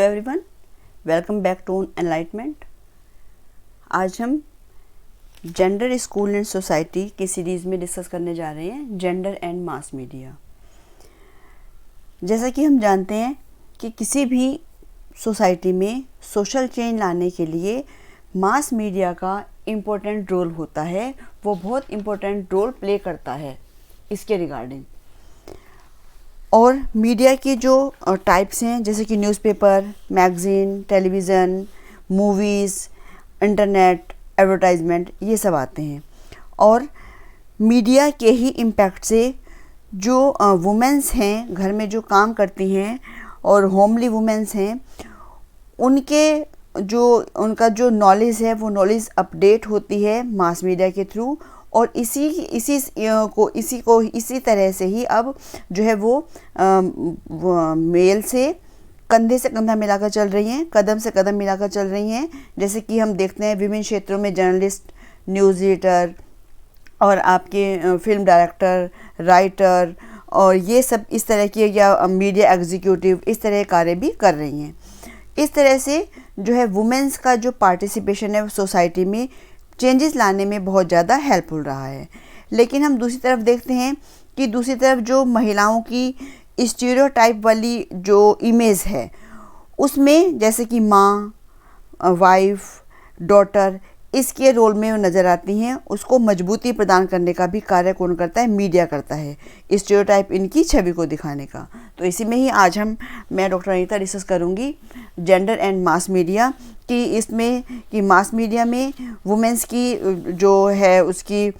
Everyone, welcome back to enlightenment. आज हम gender, school and society की सीरीज़ में डिस्कस करने जा रहे हैं जेंडर एंड मास मीडिया। जैसा कि हम जानते हैं कि किसी भी सोसाइटी में सोशल चेंज लाने के लिए मास मीडिया का इम्पोर्टेंट रोल होता है, वो बहुत इम्पोर्टेंट रोल प्ले करता है इसके रिगार्डिंग। और मीडिया की जो टाइप्स हैं जैसे कि newspaper, magazine, television, movies, internet, advertisement, ये सब आते हैं। और मीडिया के ही इम्पैक्ट से जो वुमेंस हैं, घर में जो काम करती हैं और होमली वुमेंस हैं, उनका जो नॉलेज है वो नॉलेज अपडेट होती है मास मीडिया के थ्रू। और इसी तरह से ही अब जो है वो मेल से कंधे से कंधा मिलाकर चल रही हैं, कदम से कदम मिलाकर चल रही हैं। जैसे कि हम देखते हैं विभिन्न क्षेत्रों में जर्नलिस्ट, न्यूज़ रीडर और आपके फिल्म डायरेक्टर, राइटर और ये सब इस तरह के, या मीडिया एग्जीक्यूटिव, इस तरह के कार्य भी कर रही हैं। इस तरह से जो है वुमेंस का जो पार्टिसिपेशन है सोसाइटी में चेंजेस लाने में बहुत ज़्यादा हेल्पफुल रहा है। लेकिन हम दूसरी तरफ देखते हैं कि दूसरी तरफ जो महिलाओं की स्टीरियोटाइप वाली जो इमेज है उसमें जैसे कि माँ, वाइफ, डॉटर, इसके रोल में नज़र आती हैं। उसको मजबूती प्रदान करने का भी कार्य कौन करता है? मीडिया करता है, स्टीरियोटाइप इनकी छवि को दिखाने का। तो इसी में ही आज मैं डॉक्टर अनीता डिस्कस करूंगी जेंडर एंड मास मीडिया कि इसमें कि मास मीडिया में वुमेंस की जो है उसकी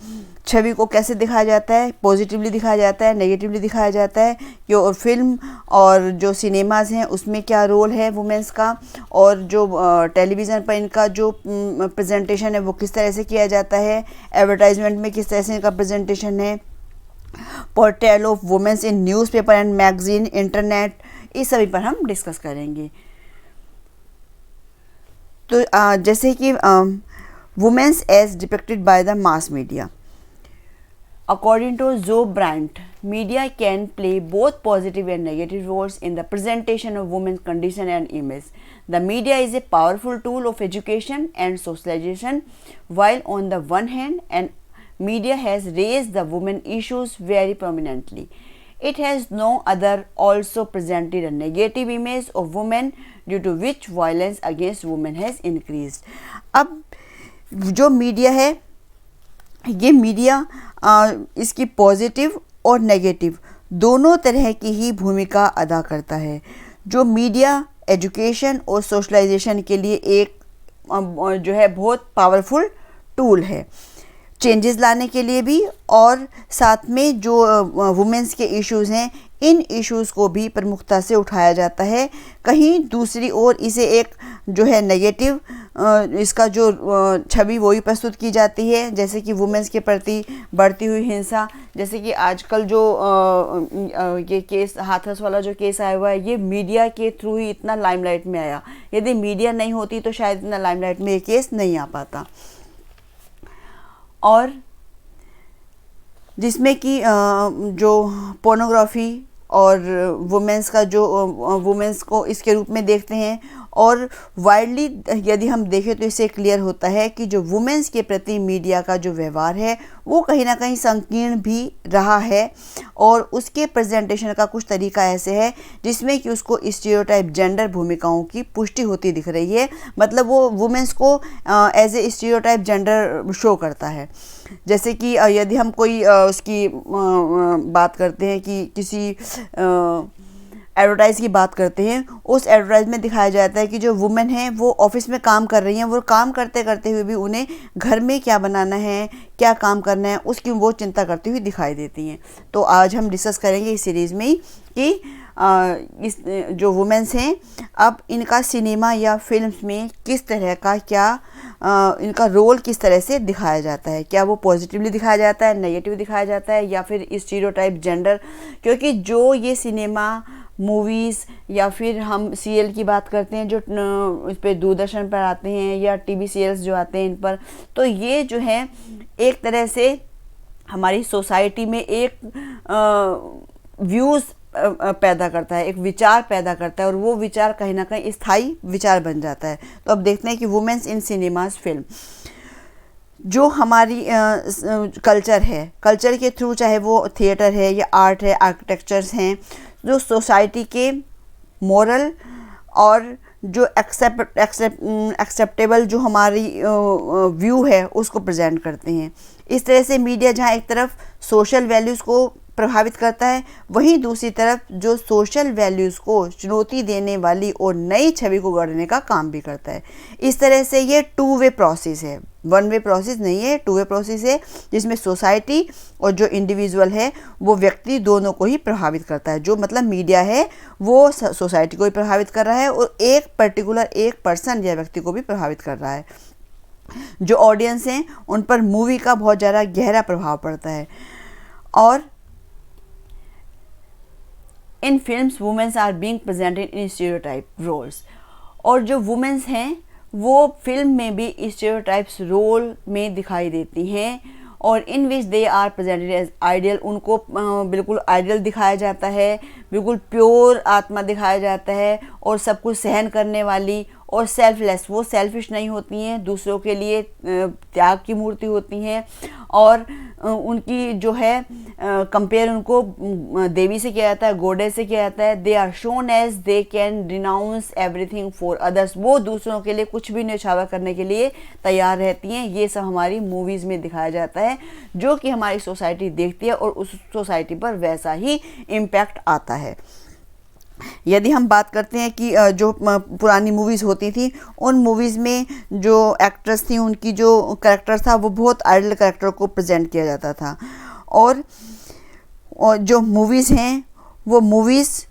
छवि को कैसे दिखाया जाता है, पॉजिटिवली दिखाया जाता है, नेगेटिवली दिखाया जाता है, कि और फिल्म और जो सिनेमाज़ हैं उसमें क्या रोल है वुमेंस का, और जो टेलीविज़न पर इनका जो प्रेजेंटेशन है वो किस तरह से किया जाता है, एडवर्टाइजमेंट में किस तरह से इनका प्रेजेंटेशन है, portrayal of womens in newspaper and magazine, internet, इस सभी पर हम डिस्कस करेंगे। तो जैसे कि womens as depicted by the mass media, according to Zoe Brandt, media can play both positive and negative roles in the presentation of women's condition and image. The media is a powerful tool of education and socialization, while on the one hand, and media has raised the women issues very prominently. It has no other also presented a negative image of women due to which violence against women has increased. अब जो media है, ये media इसकी positive और negative दोनों तरह की ही भूमिका अदा करता है। जो मीडिया एजुकेशन और सोशलाइजेशन के लिए एक जो है बहुत पावरफुल टूल है, चेंजेस लाने के लिए भी, और साथ में जो वुमेंस के इश्यूज़ हैं इन इश्यूज़ को भी प्रमुखता से उठाया जाता है। कहीं दूसरी ओर इसे एक जो है नेगेटिव इसका जो छवि वही प्रस्तुत की जाती है, जैसे कि वुमेंस के प्रति बढ़ती हुई हिंसा। जैसे कि आजकल जो ये केस, हाथरस वाला जो केस आया हुआ है, ये मीडिया के थ्रू ही इतना लाइमलाइट में आया। यदि मीडिया नहीं होती तो शायद इतना लाइमलाइट में ये केस नहीं आ पाता। और जिसमें कि जो पोर्नोग्राफी और वुमेंस का जो वुमेंस को इसके रूप में देखते हैं, और वाइडली यदि हम देखें तो इससे क्लियर होता है कि जो वुमेंस के प्रति मीडिया का जो व्यवहार है वो कहीं ना कहीं संकीर्ण भी रहा है, और उसके प्रेजेंटेशन का कुछ तरीका ऐसे है जिसमें कि उसको स्टीरियोटाइप जेंडर भूमिकाओं की पुष्टि होती दिख रही है। मतलब वो वुमेंस को as a stereotype gender show करता है। जैसे कि यदि हम कोई उसकी बात करते हैं कि किसी एडवर्टाइज़ की बात करते हैं, उस एडवर्टाइज में दिखाया जाता है कि जो वुमेन हैं वो ऑफिस में काम कर रही हैं, वो काम करते करते हुए भी उन्हें घर में क्या बनाना है, क्या काम करना है, उसकी वो चिंता करती हुई दिखाई देती हैं। तो आज हम डिस्कस करेंगे इस सीरीज़ में ही कि इस जो वुमेन्स हैं अब इनका सिनेमा या फिल्म्स में किस तरह का, क्या इनका रोल किस तरह से दिखाया जाता है, क्या वो पॉजिटिवली दिखाया जाता है, नेगेटिव दिखाया जाता है, या फिर स्टीरियोटाइप जेंडर। क्योंकि जो ये सिनेमा, मूवीज़ या फिर हम सीरियल की बात करते हैं जो इस पर दूरदर्शन पर आते हैं, या टीवी सीरियल्स जो आते हैं इन पर, तो ये जो है एक तरह से हमारी सोसाइटी में एक व्यूज़ पैदा करता है, एक विचार पैदा करता है और वो विचार कहीं ना कहीं स्थायी विचार बन जाता है। तो अब देखते हैं कि वुमेन्स इन सिनेमास फिल्म, जो हमारी कल्चर है, कल्चर के थ्रू, चाहे वो थिएटर है या आर्ट है, आर्किटेक्चर्स हैं, जो सोसाइटी के मोरल और जो एक्सेप्टेबल जो हमारी व्यू है उसको प्रेजेंट करते हैं। इस तरह से मीडिया जहाँ एक तरफ सोशल वैल्यूज़ को प्रभावित करता है, वहीं दूसरी तरफ जो सोशल वैल्यूज़ को चुनौती देने वाली और नई छवि को गढ़ने का काम भी करता है। इस तरह से ये टू वे प्रोसेस है, वन वे प्रोसेस नहीं है, टू वे प्रोसेस है, जिसमें सोसाइटी और जो इंडिविजुअल है वो व्यक्ति दोनों को ही प्रभावित करता है। जो मतलब मीडिया है वो सोसाइटी को भी प्रभावित कर रहा है और एक पर्टिकुलर एक पर्सन या व्यक्ति को भी प्रभावित कर रहा है। जो ऑडियंस हैं उन पर मूवी का बहुत ज़्यादा गहरा प्रभाव पड़ता है। और in films womens are being presented in stereotype roles, और जो वुमेन्स हैं वो फिल्म में भी स्टीरियोटाइप्स रोल में दिखाई देती हैं, और in which they are presented as ideal, उनको बिल्कुल आइडियल दिखाया जाता है, बिल्कुल प्योर आत्मा दिखाया जाता है और सब कुछ सहन करने वाली और सेल्फलेस, वो सेल्फिश नहीं होती हैं, दूसरों के लिए त्याग की मूर्ति होती हैं। और उनकी जो है कंपेयर उनको देवी से किया जाता है, गॉडेस से किया जाता है। They are shown as they can renounce everything for others, वो दूसरों के लिए कुछ भी न्यौछावर करने के लिए तैयार रहती हैं। ये सब हमारी मूवीज़ में दिखाया जाता है, जो कि हमारी सोसाइटी देखती है और उस सोसाइटी पर वैसा ही इम्पैक्ट आता है। यदि हम बात करते हैं कि जो पुरानी मूवीज़ होती थी, उन मूवीज़ में जो एक्ट्रेस थी उनकी जो कैरेक्टर था वो बहुत आइडियल कैरेक्टर को प्रेजेंट किया जाता था। और जो मूवीज़ हैं वो मूवीज़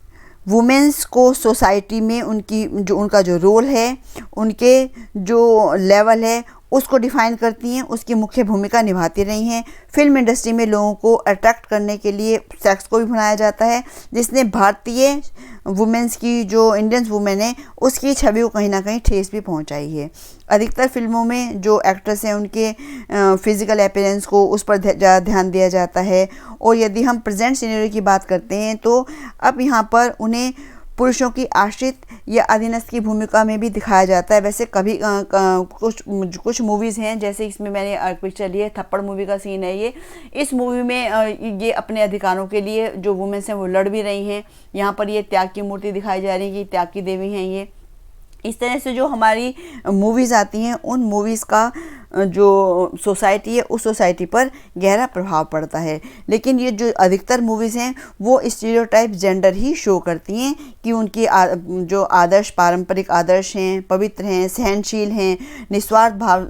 वुमेन्स को सोसाइटी में उनका जो रोल है, उनके जो लेवल है उसको डिफ़ाइन करती हैं, उसकी मुख्य भूमिका निभाती रही हैं। फिल्म इंडस्ट्री में लोगों को अट्रैक्ट करने के लिए सेक्स को भी बनाया जाता है, जिसने भारतीय वुमेन्स की, जो इंडियन वुमेन है, उसकी छवि को कहीं ना कहीं ठेस भी पहुंचाई है। अधिकतर फिल्मों में जो एक्ट्रेस हैं उनके फिज़िकल अपीयरेंस को उस पर ज़्यादा ध्यान दिया जाता है। और यदि हम प्रेजेंट सिनेरियो की बात करते हैं तो अब यहाँ पर उन्हें पुरुषों की आश्रित या अधीनस्थ की भूमिका में भी दिखाया जाता है। वैसे कभी कुछ मूवीज़ हैं, जैसे इसमें मैंने पिक्चर ली है, थप्पड़ मूवी का सीन है ये। इस मूवी में ये अपने अधिकारों के लिए जो वुमेन्स हैं वो लड़ भी रही हैं। यहाँ पर ये त्याग की मूर्ति दिखाई जा रही है कि त्याग की देवी हैं ये। इस तरह से जो हमारी मूवीज़ आती हैं उन मूवीज़ का जो सोसाइटी है उस सोसाइटी पर गहरा प्रभाव पड़ता है। लेकिन ये जो अधिकतर मूवीज़ हैं वो स्टीरियोटाइप जेंडर ही शो करती हैं कि उनकी जो आदर्श, पारंपरिक आदर्श हैं, पवित्र हैं, सहनशील हैं, निस्वार्थ भाव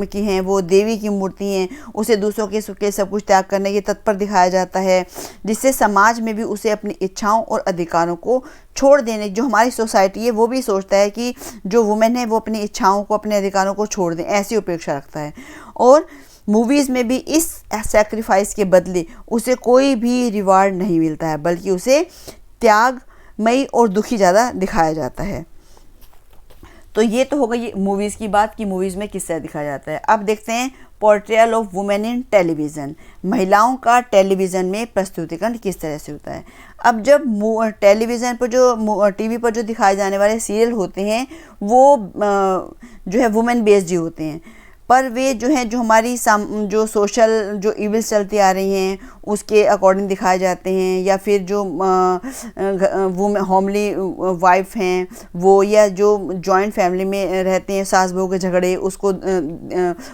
की हैं, वो देवी की मूर्ति हैं, उसे दूसरों के सुख के सब कुछ त्याग करने के तत्पर दिखाया जाता है, जिससे समाज में भी उसे अपनी इच्छाओं और अधिकारों को छोड़ देने, जो हमारी सोसाइटी है वो भी सोचता है कि जो वुमेन है वो अपनी इच्छाओं को, अपने अधिकारों को छोड़ दें, ऐसी अपेक्षा रखता है। और मूवीज़ में भी इस सैक्रिफाइस के बदले उसे कोई भी रिवार्ड नहीं मिलता है, बल्कि उसे त्यागमयी और दुखी ज़्यादा दिखाया जाता है। तो ये तो हो गई मूवीज़ की बात कि मूवीज़ में किस तरह दिखाया जाता है। अब देखते हैं portrayal of women in television, महिलाओं का टेलीविज़न में प्रस्तुतिकरण किस तरह से होता है। अब जब टेलीविज़न पर जो टीवी पर जो दिखाए जाने वाले सीरियल होते हैं वो जो है वुमेन बेस्ड ही होते हैं, पर वे जो हैं, जो हमारी जो सोशल जो इविल्स चलती आ रही हैं उसके अकॉर्डिंग दिखाए जाते हैं, या फिर जो वो होमली वाइफ हैं वो, या जो जॉइंट फैमिली में रहते हैं, सास बहू के झगड़े उसको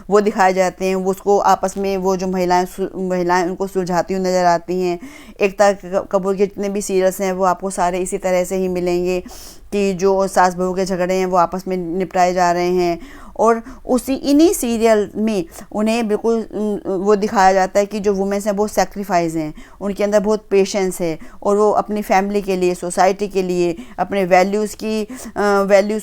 वो दिखाए जाते हैं, वो उसको आपस में वो जो महिलाएं उनको सुलझाती हुई नज़र आती हैं। एकता कपूर के जितने भी सीरियल्स हैं वो आपको सारे इसी तरह से ही मिलेंगे कि जो सास बहू के झगड़े हैं वो आपस में निपटाए जा रहे हैं, और इन्हीं सीरियल में उन्हें बिल्कुल वो दिखाया जाता है कि जो वुमेन्स हैं वो सैक्रिफाइस हैं, उनके अंदर बहुत पेशेंस है और वो अपनी फैमिली के लिए, सोसाइटी के लिए, अपने वैल्यूज़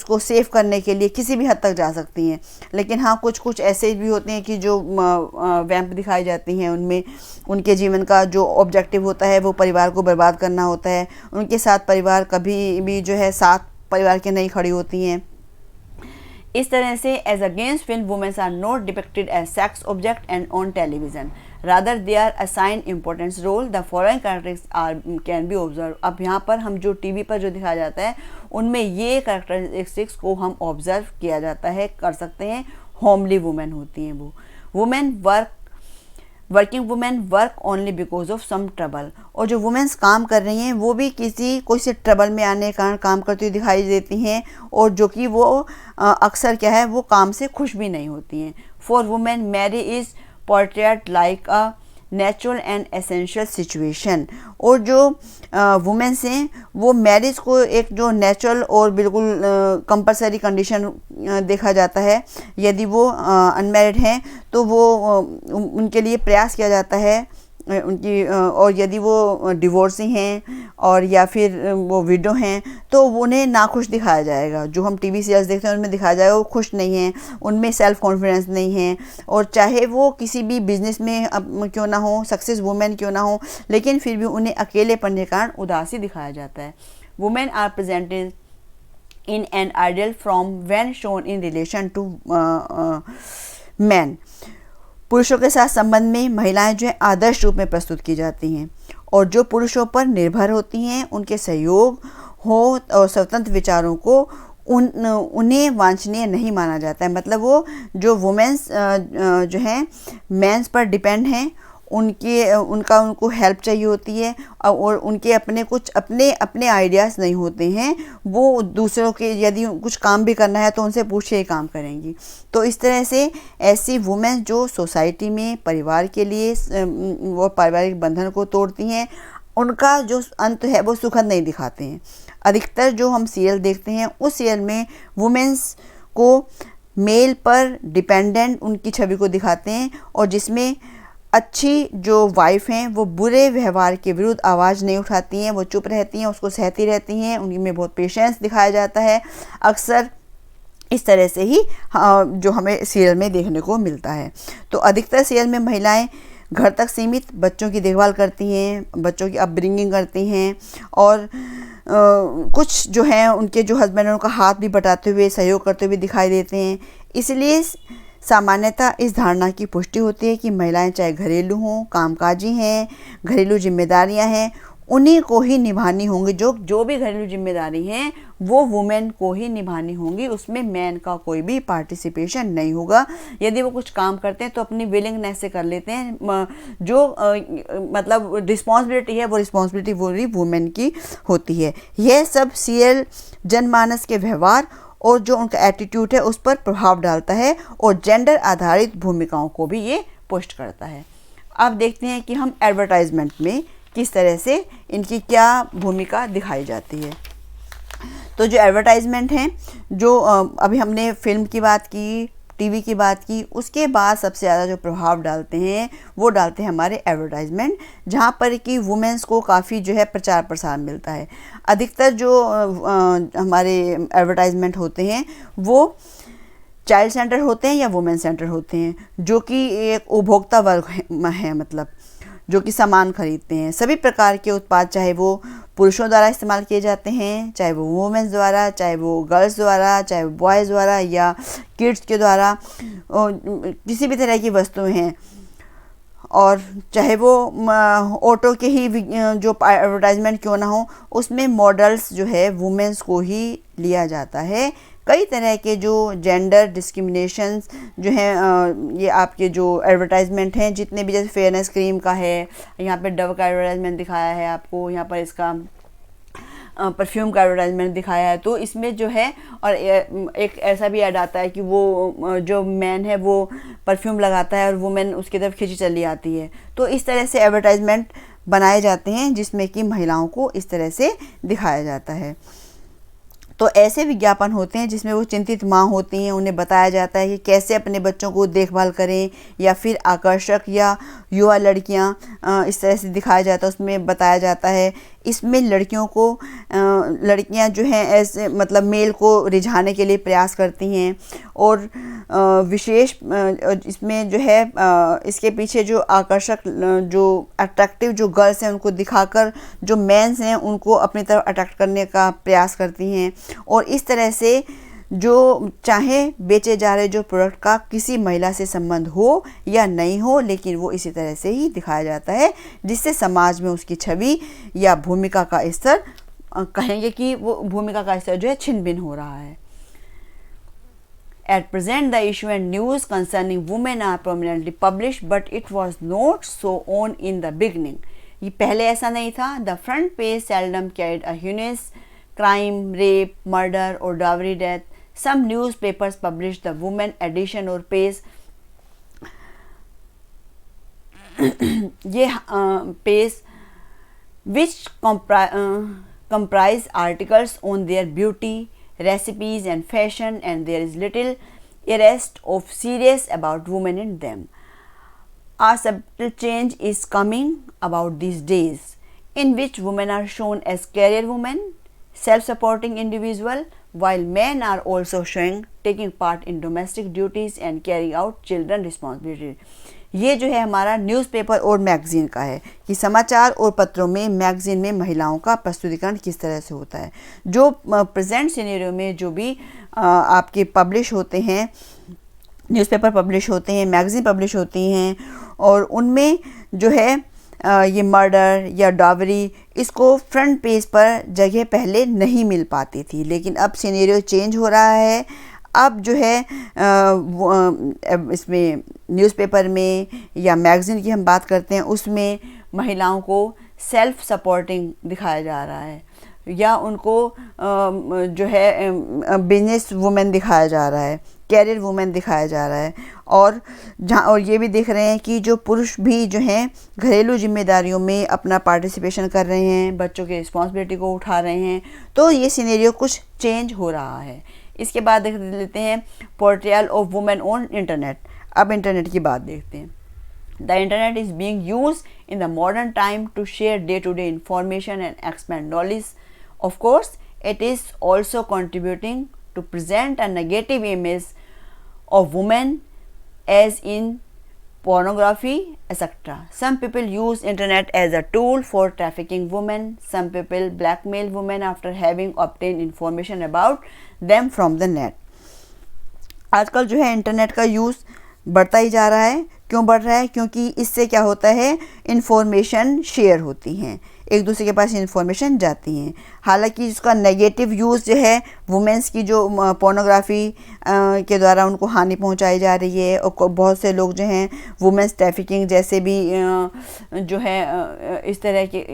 को सेव करने के लिए किसी भी हद तक जा सकती हैं। लेकिन हाँ, कुछ ऐसे भी होते हैं कि जो वैम्प दिखाई जाती हैं, उनमें उनके जीवन का जो ऑब्जेक्टिव होता है वो परिवार को बर्बाद करना होता है। उनके साथ परिवार कभी भी जो है साथ परिवार के नहीं खड़ी होती हैं। इस तरह से as against film womens are not depicted as sex object and on television, rather they are assign importance role the following characteristics are can be observe. अब यहाँ पर हम जो टीवी पर जो दिखाया जाता है उनमें ये कैरेक्टरिस्टिक्स को हम ऑब्जर्व किया जाता है, कर सकते हैं। होमली वुमेन होती हैं वो, women working women work only because of some trouble. और जो वुमेन्स काम कर रही हैं वो भी कोई से ट्रबल में आने के कारण काम करती हुई दिखाई देती हैं, और जो कि वो अक्सर क्या है वो काम से खुश भी नहीं होती हैं। For women marriage is portrait like a natural and essential situation. और जो वुमेन्स हैं वो मैरिज को एक जो नेचुरल और बिल्कुल कंपलसरी कंडीशन देखा जाता है। यदि वो अनमैरिड हैं तो वो उनके लिए प्रयास किया जाता है उनकी, और यदि वो डिवोर्सी हैं और या फिर वो विडो हैं तो उन्हें नाखुश दिखाया जाएगा। जो हम टीवी सीरियल्स देखते हैं उनमें दिखाया जाएगा वो खुश नहीं हैं, उनमें सेल्फ कॉन्फिडेंस नहीं है, और चाहे वो किसी भी बिजनेस में क्यों ना हो, सक्सेस वुमेन क्यों ना हो, लेकिन फिर भी उन्हें अकेलेपन के कारण उदासी दिखाया जाता है। Women are presented in an ideal form when shown in relation to men। पुरुषों के साथ संबंध में महिलाएं जो है आदर्श रूप में प्रस्तुत की जाती हैं, और जो पुरुषों पर निर्भर होती हैं उनके सहयोग हो और स्वतंत्र विचारों को उन्हें वांछनीय नहीं माना जाता है। मतलब वो जो वुमेन्स जो हैं मेंस पर डिपेंड हैं, उनको हेल्प चाहिए होती है, और उनके अपने आइडियाज़ नहीं होते हैं। वो दूसरों के यदि कुछ काम भी करना है तो उनसे पूछ के ही काम करेंगी। तो इस तरह से ऐसी वुमेन जो सोसाइटी में परिवार के लिए वो पारिवारिक बंधन को तोड़ती हैं, उनका जो अंत है वो सुखद नहीं दिखाते हैं। अधिकतर जो हम सीरियल देखते हैं उस सीरियल में वुमेन्स को मेल पर डिपेंडेंट उनकी छवि को दिखाते हैं, और जिसमें अच्छी जो वाइफ हैं वो बुरे व्यवहार के विरुद्ध आवाज़ नहीं उठाती हैं, वो चुप रहती हैं, उसको सहती रहती हैं, उनमें बहुत पेशेंस दिखाया जाता है। अक्सर इस तरह से ही जो हमें सीरियल में देखने को मिलता है। तो अधिकतर सीरियल में महिलाएं घर तक सीमित बच्चों की देखभाल करती हैं, बच्चों की अपब्रिंगिंग करती हैं, और कुछ जो हैं उनके जो हस्बैंड हैं उनका हाथ भी बटाते हुए सहयोग करते हुए दिखाई देते हैं। इसलिए सामान्यतः इस धारणा की पुष्टि होती है कि महिलाएं चाहे घरेलू हों, कामकाजी हैं, घरेलू जिम्मेदारियां हैं, उन्हीं को ही निभानी होंगी। जो भी घरेलू जिम्मेदारी हैं वो वुमेन को ही निभानी होंगी, उसमें मैन का कोई भी पार्टिसिपेशन नहीं होगा। यदि वो कुछ काम करते हैं तो अपनी विलिंगनेस से कर लेते हैं। जो मतलब रिस्पॉन्सिबिलिटी है वो रिस्पॉन्सिबिलिटी पूरी वुमेन की होती है। यह सब सीरियल जनमानस के व्यवहार और जो उनका एटीट्यूड है उस पर प्रभाव डालता है, और जेंडर आधारित भूमिकाओं को भी ये पुष्ट करता है। अब देखते हैं कि हम एडवर्टाइजमेंट में किस तरह से इनकी क्या भूमिका दिखाई जाती है। तो जो एडवर्टाइजमेंट हैं, जो अभी हमने फिल्म की बात की, टीवी की बात की, उसके बाद सबसे ज़्यादा जो प्रभाव डालते हैं वो डालते हैं हमारे एडवर्टाइजमेंट, जहाँ पर कि वुमेन्स को काफ़ी जो है प्रचार प्रसार मिलता है। अधिकतर जो हमारे एडवर्टाइजमेंट होते हैं वो चाइल्ड सेंटर होते हैं या वुमेन सेंटर होते हैं, जो कि एक उपभोक्ता वर्ग है, मतलब जो कि सामान खरीदते हैं। सभी प्रकार के उत्पाद, चाहे वो पुरुषों द्वारा इस्तेमाल किए जाते हैं, चाहे वो वुमेन्स द्वारा, चाहे वो गर्ल्स द्वारा, चाहे वो बॉयज़ द्वारा या किड्स के द्वारा, किसी भी तरह की वस्तुएं हैं, और चाहे वो ऑटो के ही जो एडवर्टाइजमेंट क्यों ना हो, उसमें मॉडल्स जो है वुमेन्स को ही लिया जाता है। कई तरह के जो जेंडर डिस्क्रिमिनेशंस जो हैं, ये आपके जो एडवर्टाइजमेंट हैं जितने भी, जैसे फेयरनेस क्रीम का है, यहाँ पे डव का एडवर्टाइजमेंट दिखाया है आपको, यहाँ पर इसका परफ्यूम का एडवर्टाइजमेंट दिखाया है। तो इसमें जो है, और एक ऐसा भी ऐड आता है कि वो जो मैन है वो परफ्यूम लगाता है और वुमेन उसकी तरफ खींची चली आती है। तो इस तरह से एडवर्टाइजमेंट बनाए जाते हैं जिसमें कि महिलाओं को इस तरह से दिखाया जाता है। तो ऐसे विज्ञापन होते हैं जिसमें वो चिंतित माँ होती हैं, उन्हें बताया जाता है कि कैसे अपने बच्चों को देखभाल करें, या फिर आकर्षक या युवा लड़कियां इस तरह से दिखाया जाता है, उसमें बताया जाता है। इसमें लड़कियों को लड़कियां जो हैं ऐसे मतलब मेल को रिझाने के लिए प्रयास करती हैं, और विशेष इसमें जो है इसके पीछे जो आकर्षक जो अट्रैक्टिव जो गर्ल्स हैं उनको दिखाकर जो मेंस हैं उनको अपनी तरफ अट्रैक्ट करने का प्रयास करती हैं। और इस तरह से जो चाहे बेचे जा रहे जो प्रोडक्ट का किसी महिला से संबंध हो या नहीं हो, लेकिन वो इसी तरह से ही दिखाया जाता है, जिससे समाज में उसकी छवि या भूमिका का स्तर, कहेंगे कि वो भूमिका का स्तर जो है छिन्न भिन्न हो रहा है। At present, the issue and news concerning women are prominently published, but it was not so on in the beginning. ये पहले ऐसा नहीं था. The front page seldom carried a heinous crime, rape, murder or dowry death. Some newspapers published the women edition or page. ये page which comprise articles on their beauty, recipes and fashion, and there is little arrest of serious about women in them. A subtle change is coming about these days, in which women are shown as career women, self-supporting individual, while men are also showing taking part in domestic duties and carrying out children responsibility. ये जो है हमारा newspaper और magazine का है कि समाचार और पत्रों में, मैगज़ीन में महिलाओं का प्रस्तुतिकरण किस तरह से होता है। जो प्रेजेंट सिनेरियो में जो भी आपके पब्लिश होते हैं, न्यूज़पेपर पब्लिश होते हैं, मैगज़ीन पब्लिश होती हैं, और उनमें जो है ये मर्डर या डावरी, इसको फ्रंट पेज पर जगह पहले नहीं मिल पाती थी, लेकिन अब सिनेरियो चेंज हो रहा है। अब जो है इसमें न्यूज़पेपर में या मैगज़ीन की हम बात करते हैं, उसमें महिलाओं को सेल्फ सपोर्टिंग दिखाया जा रहा है, या उनको जो है बिजनेस वुमेन दिखाया जा रहा है, कैरियर वुमेन दिखाया जा रहा है। और ये भी देख रहे हैं कि जो पुरुष भी जो हैं घरेलू जिम्मेदारियों में अपना पार्टिसिपेशन कर रहे हैं, बच्चों की रिस्पॉन्सिबिलिटी को उठा रहे हैं, तो ये सिनेरियो कुछ चेंज हो रहा है। इसके बाद देख लेते हैं portrayal of women on internet. अब इंटरनेट की बात देखते हैं। The internet is being used in the modern time to share day to day information and expand knowledge. Of course it is also contributing to present a negative image of women as in pornography etc. Some people use internet as a tool for trafficking women. Some people blackmail women after having obtained information about them from the net. आजकल जो है internet का use बढ़ता ही जा रहा है। क्यों बढ़ रहा है? क्योंकि इससे क्या होता है, इन्फॉर्मेशन शेयर होती हैं, एक दूसरे के पास इन्फॉर्मेशन जाती हैं। हालांकि इसका नेगेटिव यूज़ जो है वुमेंस की जो पोर्नोग्राफी के द्वारा उनको हानि पहुंचाई जा रही है, और बहुत से लोग जो हैं वुमेंस ट्रैफिकिंग जैसे भी जो है इस तरह के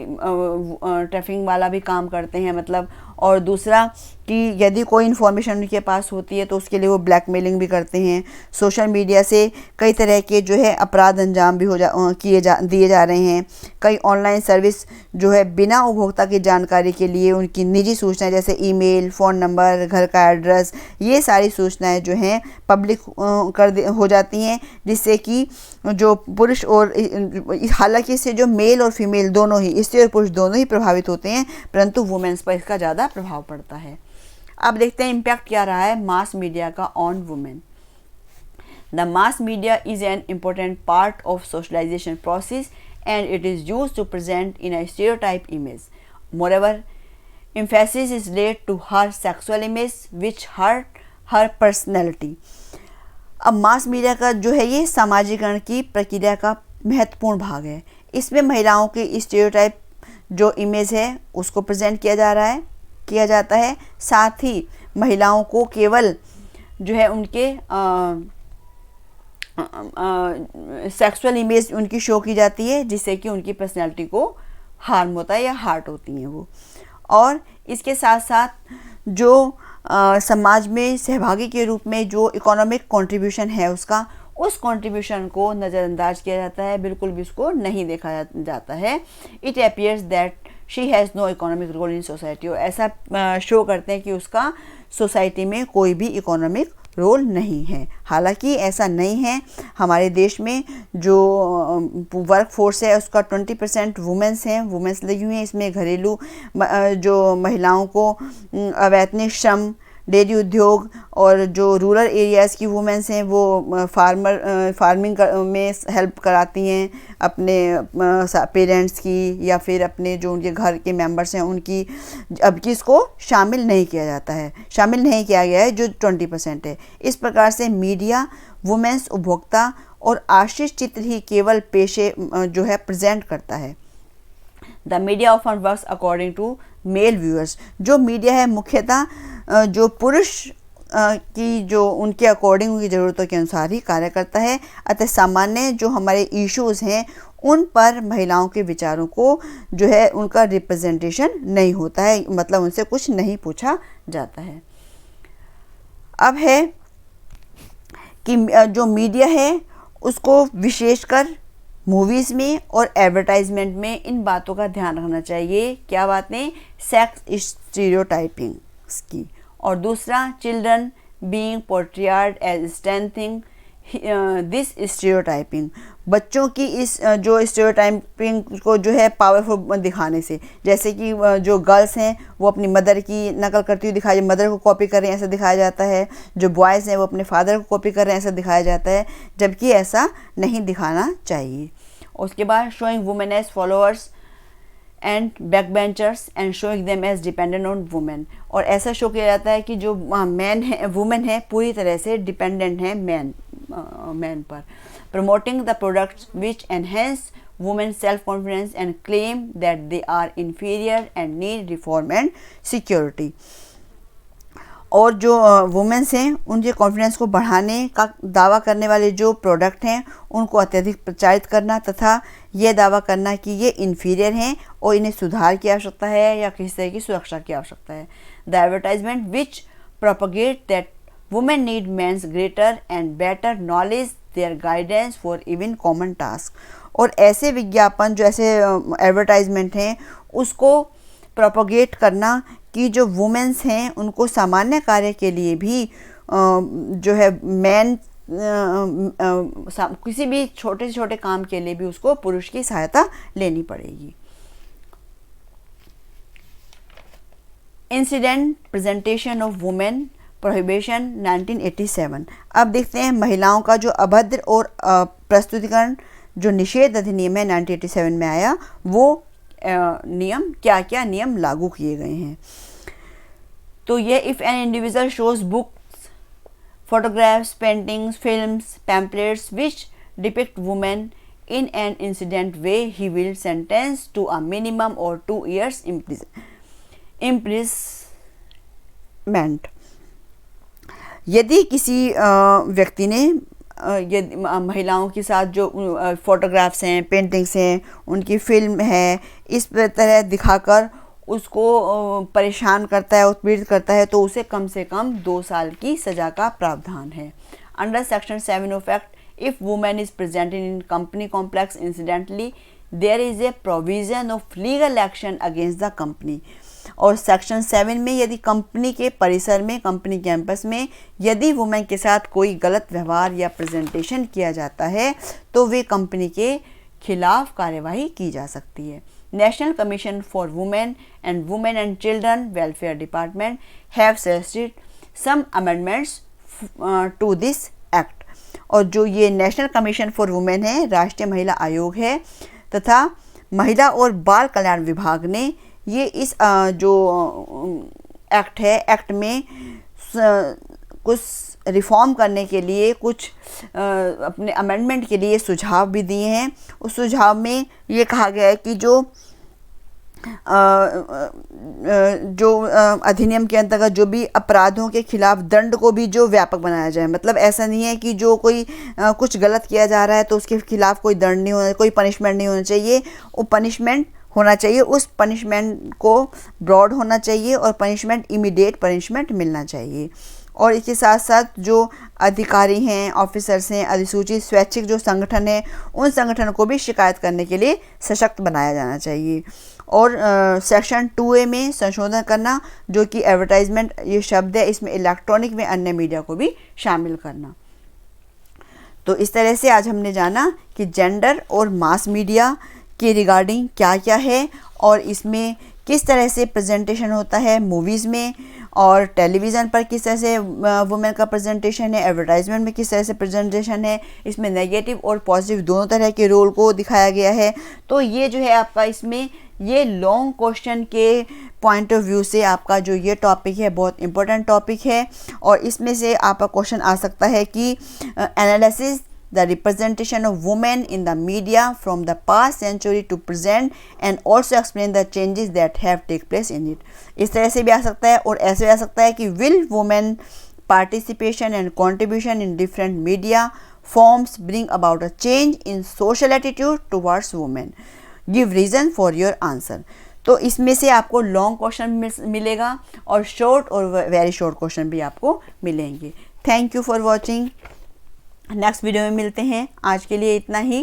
ट्रैफिकिंग वाला भी काम करते हैं, मतलब। और दूसरा कि यदि कोई इन्फॉर्मेशन उनके पास होती है तो उसके लिए वो ब्लैकमेलिंग भी करते हैं। सोशल मीडिया से कई तरह के जो है अपराध अंजाम भी दिए जा रहे हैं। कई ऑनलाइन सर्विस जो है बिना उपभोक्ता की जानकारी के लिए उनकी निजी सूचनाएं जैसे ईमेल, फ़ोन नंबर, घर का एड्रेस, ये सारी सूचनाएं जो हैं पब्लिक हो जाती हैं, जिससे कि जो पुरुष और हालांकि इससे जो मेल और फीमेल दोनों ही, स्त्री और पुरुष दोनों ही प्रभावित होते हैं, परंतु वुमेन्स पर इसका ज़्यादा प्रभाव पड़ता है। अब देखते हैं इम्पैक्ट क्या रहा है मास मीडिया का on women. The mass media is an important part of socialisation process and it is used to present in a stereotype image. Moreover, emphasis is laid to her sexual image which hurt her personality. अब मास media का जो है ये सामाजिकरण की प्रक्रिया का महत्वपूर्ण भाग है। इसमें महिलाओं के स्टीरियोटाइप जो इमेज है उसको प्रेजेंट किया जाता है। साथ ही महिलाओं को केवल जो है उनके सेक्सुअल इमेज उनकी शो की जाती है, जिससे कि उनकी पर्सनैलिटी को हार्म होता है या हार्ट होती हैं वो। और इसके साथ साथ जो समाज में सहभागी के रूप में जो इकोनॉमिक कंट्रीब्यूशन है उसका, उस कंट्रीब्यूशन को नज़रअंदाज किया जाता है, बिल्कुल भी उसको नहीं देखा जाता है। It appears that she has no economic role in society. और ऐसा शो करते हैं कि उसका सोसाइटी में कोई भी इकोनॉमिक रोल नहीं है। हालांकि ऐसा नहीं है। हमारे देश में जो वर्क फोर्स है उसका 20% वुमेंस हैं, वुमेंस लगी हुई हैं। इसमें घरेलू जो महिलाओं को अवैतनिक श्रम, डेयरी उद्योग और जो रूरल एरियाज़ की वुमेंस हैं वो फार्मिंग में हेल्प कराती हैं अपने पेरेंट्स की या फिर अपने जो उनके घर के मेंबर्स हैं उनकी, अब कि इसको शामिल नहीं किया जाता है, शामिल नहीं किया गया है जो 20% है। इस प्रकार से मीडिया वुमेन्स उपभोक्ता और आश्रित चित्र ही केवल पेशे जो है प्रेजेंट करता है। The media often works according to male viewers, जो मीडिया है मुख्यतः जो पुरुष की जो उनके अकॉर्डिंग उनकी ज़रूरतों के अनुसार ही कार्य करता है। अतः सामान्य जो हमारे इश्यूज़ हैं उन पर महिलाओं के विचारों को जो है उनका रिप्रेजेंटेशन नहीं होता है, मतलब उनसे कुछ नहीं पूछा जाता है। अब है कि जो मीडिया है उसको विशेषकर मूवीज़ में और एडवर्टाइजमेंट में इन बातों का ध्यान रखना चाहिए। क्या बातें? सेक्स स्टीरियोटाइपिंग्स की, और दूसरा children being portrayed as strengthening this stereotyping, बच्चों की इस जो स्टीरियोटाइपिंग को जो है पावरफुल दिखाने से, जैसे कि जो गर्ल्स हैं वो अपनी मदर की नकल करती हुई दिखाई, मदर को कॉपी कर रहे हैं ऐसा दिखाया जाता है, जो बॉयज़ हैं वो अपने फादर को कॉपी कर रहे हैं ऐसा दिखाया जाता है, जबकि ऐसा नहीं दिखाना चाहिए। उसके बाद showing women as followers and backbenchers and showing them as dependent on women, और ऐसा शो किया जाता है कि जो मैन है वुमेन है पूरी तरह से डिपेंडेंट है मैन पर। Promoting the products which enhance women self confidence and claim that they are inferior and need reform and security, और जो वुमेन्स हैं उनके कॉन्फिडेंस को बढ़ाने का दावा करने वाले जो प्रोडक्ट हैं उनको अत्यधिक प्रचारित करना तथा ये दावा करना कि ये इन्फीरियर हैं और इन्हें सुधार की आवश्यकता है या किसी तरह की सुरक्षा की आवश्यकता है। The advertisement which propagate that women need mens greater and better knowledge their guidance for even common task, और ऐसे विज्ञापन जो ऐसे एडवर्टाइजमेंट हैं उसको प्रोपगेट करना कि जो वुमेन्स हैं उनको सामान्य कार्य के लिए भी जो है किसी भी छोटे से छोटे काम के लिए भी उसको पुरुष की सहायता लेनी पड़ेगी। Incident presentation of women prohibition 1987। अब देखते हैं महिलाओं का जो अभद्र और प्रस्तुतिकरण जो निषेध अधिनियम है 1987 में आया, वो नियम क्या क्या नियम लागू किए गए हैं। तो ये if an individual shows books, photographs, paintings, films, pamphlets which depict women in an incident way he will sentence to a minimum और 2 years इम्प्रिजमेंट। यदि किसी व्यक्ति ने यदि महिलाओं के साथ जो फ़ोटोग्राफ्स हैं, पेंटिंग्स हैं, उनकी फिल्म है, इस तरह दिखाकर उसको परेशान करता है, उत्पीड़ित करता है, तो उसे कम से कम 2 साल की सज़ा का प्रावधान है। Under section 7 of act, if women is presented in company complex incidentally there is a provision of legal action against the company. और सेक्शन 7 में यदि कंपनी के परिसर में, कंपनी कैंपस में यदि वुमेन के साथ कोई गलत व्यवहार या प्रेजेंटेशन किया जाता है तो वे कंपनी के खिलाफ कार्यवाही की जा सकती है। National commission for women and children welfare department have suggested some amendments to this act. और जो ये नेशनल कमीशन फॉर वुमेन है, राष्ट्रीय महिला आयोग है, तथा महिला और बाल कल्याण विभाग ने ये इस जो एक्ट है, एक्ट में कुछ रिफॉर्म करने के लिए, कुछ अपने अमेंडमेंट के लिए सुझाव भी दिए हैं। उस सुझाव में ये कहा गया है कि जो अधिनियम के अंतर्गत जो भी अपराधों के खिलाफ दंड को भी जो व्यापक बनाया जाए। मतलब ऐसा नहीं है कि जो कोई कुछ गलत किया जा रहा है तो उसके खिलाफ कोई दंड नहीं होना, कोई पनिशमेंट नहीं होना चाहिए। वो पनिशमेंट होना चाहिए, उस पनिशमेंट को ब्रॉड होना चाहिए और पनिशमेंट इमीडिएट पनिशमेंट मिलना चाहिए। और इसके साथ साथ जो अधिकारी हैं, ऑफिसर्स हैं, अधिसूचित स्वैच्छिक जो संगठन है, उन संगठनों को भी शिकायत करने के लिए सशक्त बनाया जाना चाहिए। और सेक्शन 2A में संशोधन करना, जो कि एडवर्टाइजमेंट ये शब्द है, इसमें इलेक्ट्रॉनिक में अन्य मीडिया को भी शामिल करना। तो इस तरह से आज हमने जाना कि जेंडर और मास मीडिया के रिगार्डिंग क्या क्या है और इसमें किस तरह से प्रेजेंटेशन होता है मूवीज़ में और टेलीविज़न पर, किस तरह से वुमेन का प्रेजेंटेशन है, एडवर्टाइजमेंट में किस तरह से प्रेजेंटेशन है, इसमें नेगेटिव और पॉजिटिव दोनों तरह के रोल को दिखाया गया है। तो ये जो है आपका इसमें ये लॉन्ग क्वेश्चन के पॉइंट ऑफ व्यू से आपका जो ये टॉपिक है बहुत इंपॉर्टेंट टॉपिक है। और इसमें से आपका क्वेश्चन आ सकता है कि analysis the representation of women in the media from the past century to present and also explain the changes that have take place in it। इस तरह से भी आ सकता है और ऐसे भी आ सकता है कि will women participation and contribution in different media forms bring about a change in social attitude towards women, give reason for your answer। तो इसमें से आपको लॉन्ग क्वेश्चन मिलेगा और शॉर्ट और वेरी शॉर्ट क्वेश्चन भी आपको मिलेंगे। Thank you for watching. Next video में मिलते हैं। आज के लिए इतना ही।